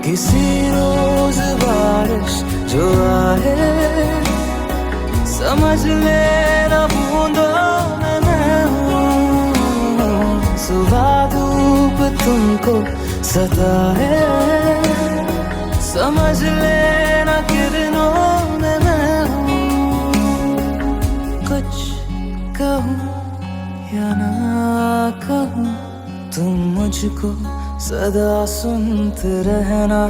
किसी रोज बारिश जो आए, समझ लेना बूंदों में मैं हूँ। सुबह धूप तुमको सताए, समझ लेना किरणों में मैं हूँ। कुछ कहूँ या ना कहूँ, तुम मुझको सदा सुनते रहना।